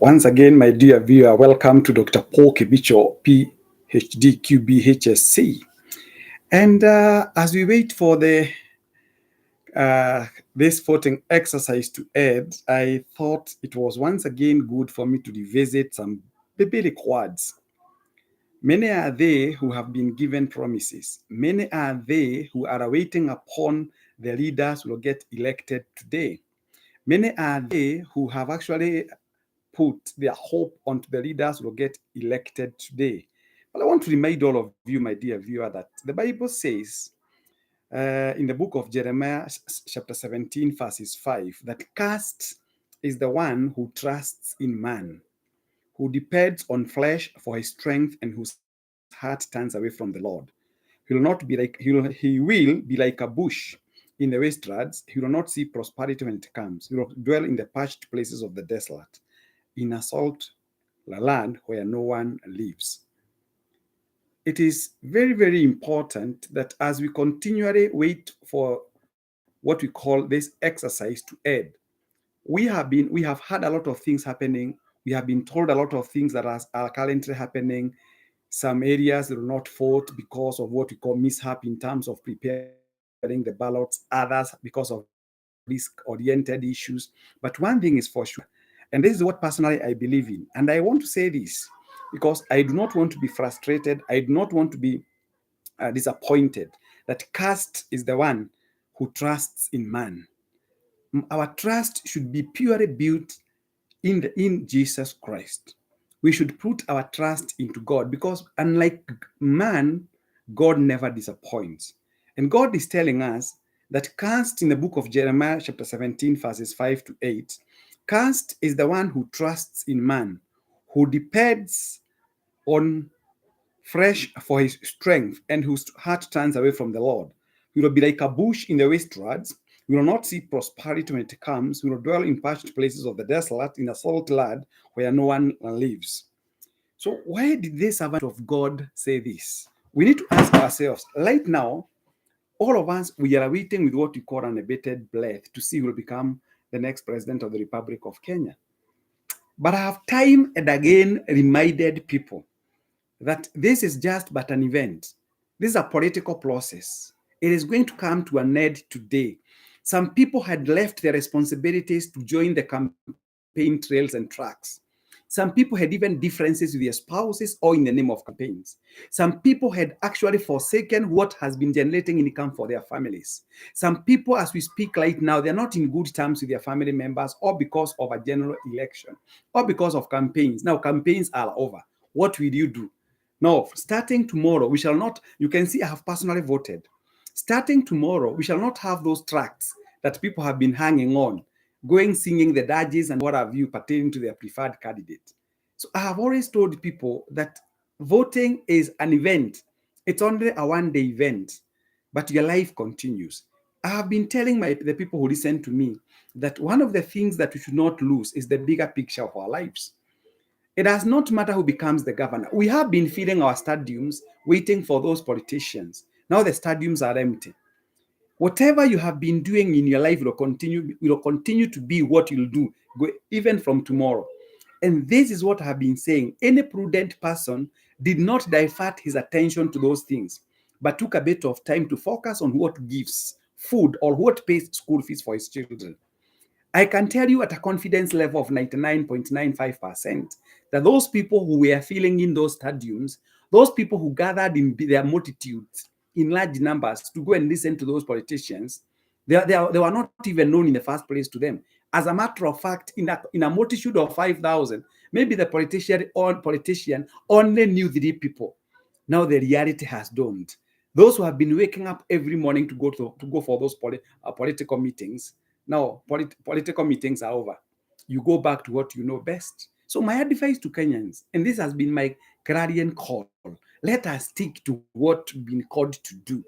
Once again, my dear viewer, welcome to Dr. Paul Kibicho, PhD, QB, And as we wait for this voting exercise to end, I thought it was once again good for me to revisit some biblical words. Many are they who have been given promises. Many are they who are waiting upon the leaders who will get elected today. Many are they who have actually put their hope onto the leaders who will get elected today. But I want to remind all of you, my dear viewer, that the Bible says in the book of Jeremiah, chapter 17, verses 5, that cursed is the one who trusts in man, who depends on flesh for his strength and whose heart turns away from the Lord. He will be like a bush in the wastelands. He will not see prosperity when it comes. He will dwell in the parched places of the desolate, in a salt land where no one lives. It is very, very important that as we continually wait for what we call this exercise to end, we have had a lot of things happening. We have been told a lot of things that are currently happening. Some areas will not vote because of what we call mishap in terms of preparing the ballots, others because of risk-oriented issues. But one thing is for sure, and this is what personally I believe in, and I want to say this because I do not want to be frustrated. I do not want to be disappointed that cursed is the one who trusts in man. Our trust should be purely built in Jesus Christ. We should put our trust into God because unlike man, God never disappoints. And God is telling us that cursed in the book of Jeremiah, chapter 17, verses 5 to 8, cursed is the one who trusts in man, who depends on fresh for his strength, and whose heart turns away from the Lord. He will be like a bush in the wastelands. We will not see prosperity when it comes. We will dwell in parched places of the desolate, in a salt land where no one lives. So why did this servant of God say this? We need to ask ourselves, right now, all of us, we are waiting with what we call an abated breath to see who will become the next president of the Republic of Kenya. But I have time and again reminded people that this is just but an event. This is a political process. It is going to come to an end today. Some people had left their responsibilities to join the campaign trails and tracks. Some people had even differences with their spouses or in the name of campaigns. Some people had actually forsaken what has been generating income for their families. Some people, as we speak right now, they're not in good terms with their family members or because of a general election or because of campaigns. Now, campaigns are over. What will you do? No, starting tomorrow, we shall not, you can see I have personally voted. Starting tomorrow, we shall not have those tracts that people have been hanging on, going singing the dirges and what have you pertaining to their preferred candidate. So I have always told people that voting is an event. It's only a one-day event, but your life continues. I have been telling the people who listen to me that one of the things that we should not lose is the bigger picture of our lives. It does not matter who becomes the governor. We have been filling our stadiums waiting for those politicians. Now the stadiums are empty. Whatever you have been doing in your life will continue to be what you'll do, even from tomorrow. And this is what I have been saying. Any prudent person did not divert his attention to those things, but took a bit of time to focus on what gives food or what pays school fees for his children. I can tell you at a confidence level of 99.95% that those people who were filling in those stadiums, those people who gathered in their multitudes in large numbers to go and listen to those politicians, they were not even known in the first place to them. As a matter of fact, in a multitude of 5,000, maybe the politician only knew 3 people. Now the reality has dawned. Those who have been waking up every morning to go for those political meetings, now political meetings are over. You go back to what you know best. So my advice to Kenyans, and this has been my clarion call, let us stick to what we've been called to do.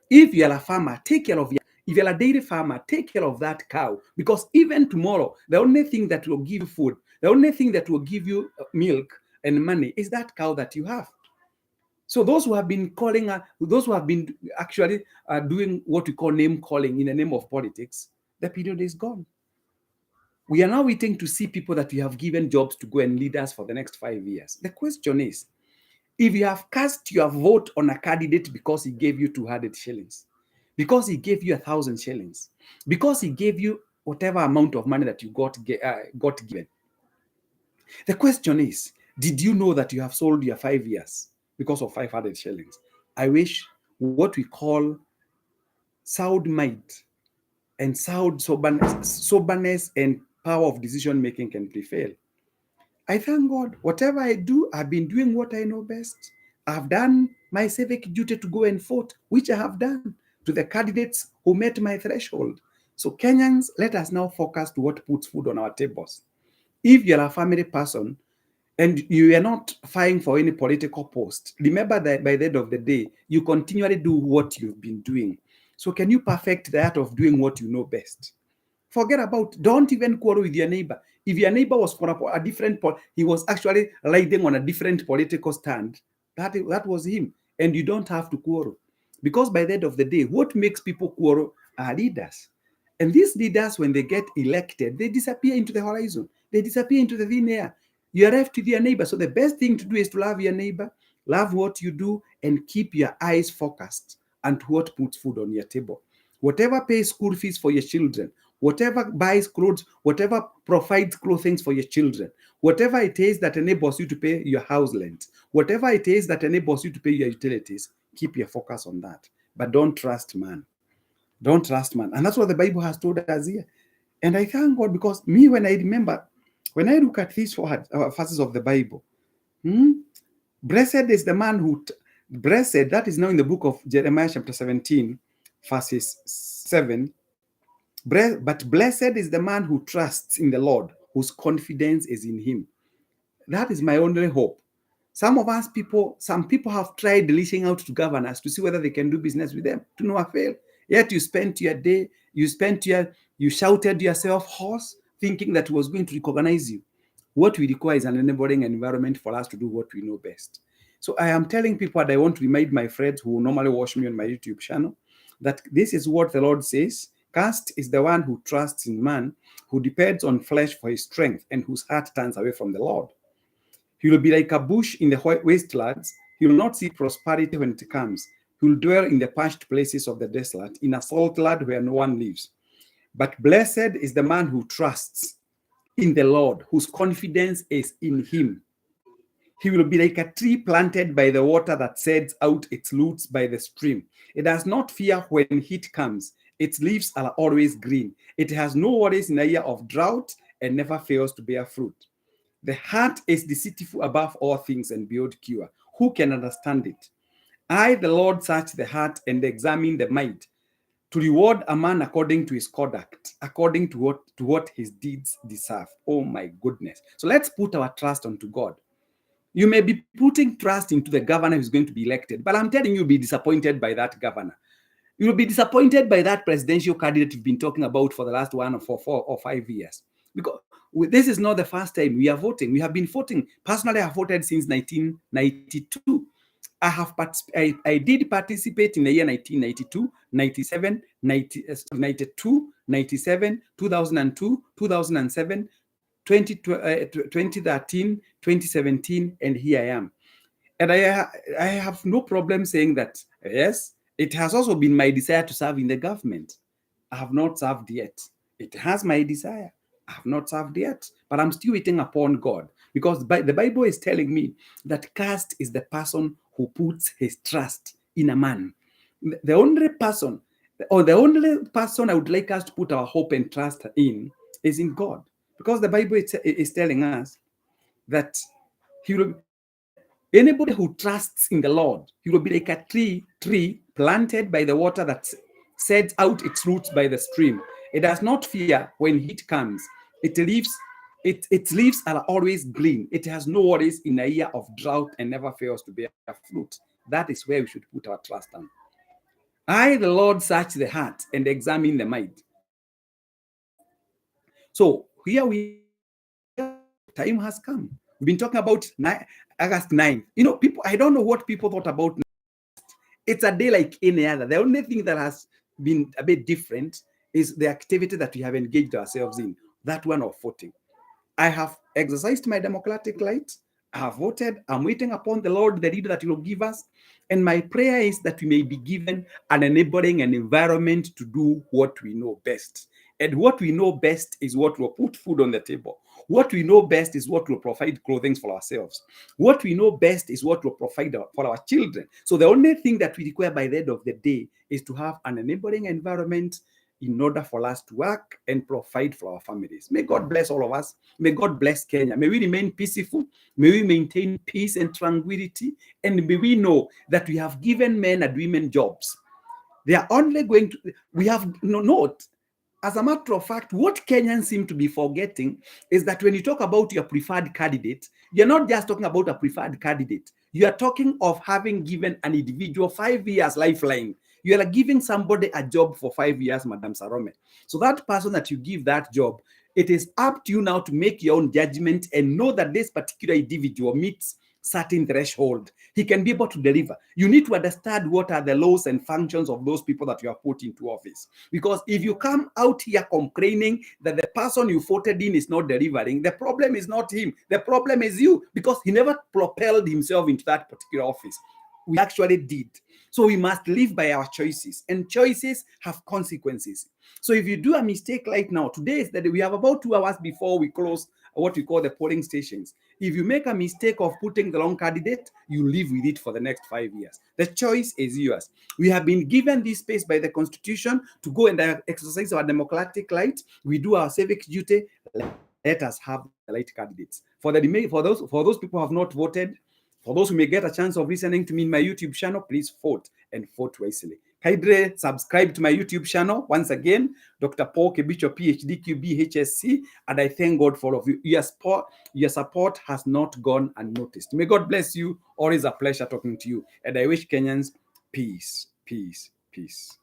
If you're a farmer, take care of if you're a dairy farmer, take care of that cow. Because even tomorrow, the only thing that will give you food, the only thing that will give you milk and money is that cow that you have. So those who have been those who have been actually doing what we call name calling in the name of politics, the period is gone. We are now waiting to see people that we have given jobs to go and lead us for the next 5 years. The question is, if you have cast your vote on a candidate because he gave you 200 shillings, because he gave you 1,000 shillings, because he gave you whatever amount of money that you got given, the question is, did you know that you have sold your 5 years because of 500 shillings? I wish what we call sound might and sound soberness and power of decision making can prevail. I thank God. Whatever I do, I've been doing what I know best. I've done my civic duty to go and vote, which I have done to the candidates who met my threshold. So, Kenyans, let us now focus to what puts food on our tables. If you're a family person and you are not vying for any political post, remember that by the end of the day, you continually do what you've been doing. So, can you perfect the art of doing what you know best? Forget about, don't even quarrel with your neighbor. If your neighbor was for a different, he was actually riding on a different political stand, that was him. And you don't have to quarrel. Because by the end of the day, what makes people quarrel are leaders. And these leaders, when they get elected, they disappear into the horizon. They disappear into the thin air. You are left with your neighbor. So the best thing to do is to love your neighbor, love what you do, and keep your eyes focused on what puts food on your table. Whatever pays school fees for your children, whatever buys clothes, whatever provides clothing for your children, whatever it is that enables you to pay your house rent, whatever it is that enables you to pay your utilities, keep your focus on that. But don't trust man. Don't trust man. And that's what the Bible has told us here. And I thank God, because me, when I remember, when I look at these verses of the Bible, blessed is the man who, blessed, that is now in the book of Jeremiah chapter 17, verses 7. But blessed is the man who trusts in the Lord, whose confidence is in him. That is my only hope. Some people have tried reaching out to governors to see whether they can do business with them, to no avail. Yet you spent your day, you shouted yourself hoarse, thinking that he was going to recognize you. What we require is an enabling environment for us to do what we know best. So I am telling people, and I want to remind my friends who normally watch me on my YouTube channel, that this is what the Lord says. Cursed is the one who trusts in man, who depends on flesh for his strength, and whose heart turns away from the Lord. He will be like a bush in the wastelands. He will not see prosperity when it comes. He will dwell in the parched places of the desolate, in a salt land where no one lives. But blessed is the man who trusts in the Lord, whose confidence is in him. He will be like a tree planted by the water that sends out its roots by the stream. It does not fear when heat comes. Its leaves are always green. It has no worries in a year of drought and never fails to bear fruit. The heart is deceitful above all things and beyond cure. Who can understand it? I, the Lord, search the heart and examine the mind, to reward a man according to his conduct, according to what his deeds deserve. Oh my goodness. So let's put our trust onto God. You may be putting trust into the governor who's going to be elected, but I'm telling you, you'll be disappointed by that governor. You'll be disappointed by that presidential candidate you've been talking about for the last 4 or 5 years. Because this is not the first time we are voting. We have been voting. Personally, I have voted since 1992. I did participate in the year 1992, 97, 92, 97, 2002, 2007, 2013, 2017, and here I am. And I have no problem saying that, yes, it has also been my desire to serve in the government. I have not served yet. It has my desire. I have not served yet, but I'm still waiting upon God, because the Bible is telling me that cursed is the person who puts his trust in a man. The only person I would like us to put our hope and trust in is in God, because the Bible is telling us that anybody who trusts in the Lord, he will be like a tree planted by the water that sends out its roots by the stream. It does not fear when heat comes. Its leaves are always green. It has no worries in a year of drought and never fails to bear fruit. That is where we should put our trust on. I, the Lord, search the heart and examine the mind. So here we are. Time has come. We've been talking about August 9th. People, I don't know what people thought about. It's a day like any other. The only thing that has been a bit different is the activity that we have engaged ourselves in. that one of voting. I have exercised my democratic right. I have voted. I'm waiting upon the Lord, the leader that He will give us. And my prayer is that we may be given an enabling and environment to do what we know best. And what we know best is what will put food on the table. What we know best is what will provide clothing for ourselves. What we know best is what will provide for our children. So the only thing that we require by the end of the day is to have an enabling environment in order for us to work and provide for our families. May God bless all of us. May God bless Kenya. May we remain peaceful. May we maintain peace and tranquility. And may we know that we have given men and women jobs. They are only going to, we have no note. As a matter of fact, what Kenyans seem to be forgetting is that when you talk about your preferred candidate, you're not just talking about a preferred candidate. You are talking of having given an individual 5 years lifeline. You are giving somebody a job for 5 years, Madam Sarome. So that person that you give that job, it is up to you now to make your own judgment and know that this particular individual meets certain threshold. He can be able to deliver. You need to understand what are the laws and functions of those people that you have put into office. Because if you come out here complaining that the person you voted in is not delivering, the problem is not him. The problem is you, because he never propelled himself into that particular office. We actually did. So we must live by our choices, and choices have consequences. So if you do a mistake like now, today is that we have about 2 hours before we close what we call the polling stations. If you make a mistake of putting the wrong candidate, you live with it for the next 5 years. The choice is yours. We have been given this space by the Constitution to go and exercise our democratic right. We do our civic duty. Let us have the right candidates. For those people who have not voted, for those who may get a chance of listening to me in my YouTube channel, please vote and vote wisely. Kindly subscribe to my YouTube channel. Once again, Dr. Paul Kebicho, PhD, QB, HSC, and I thank God for all of you. Your support has not gone unnoticed. May God bless you. Always a pleasure talking to you. And I wish Kenyans peace, peace, peace.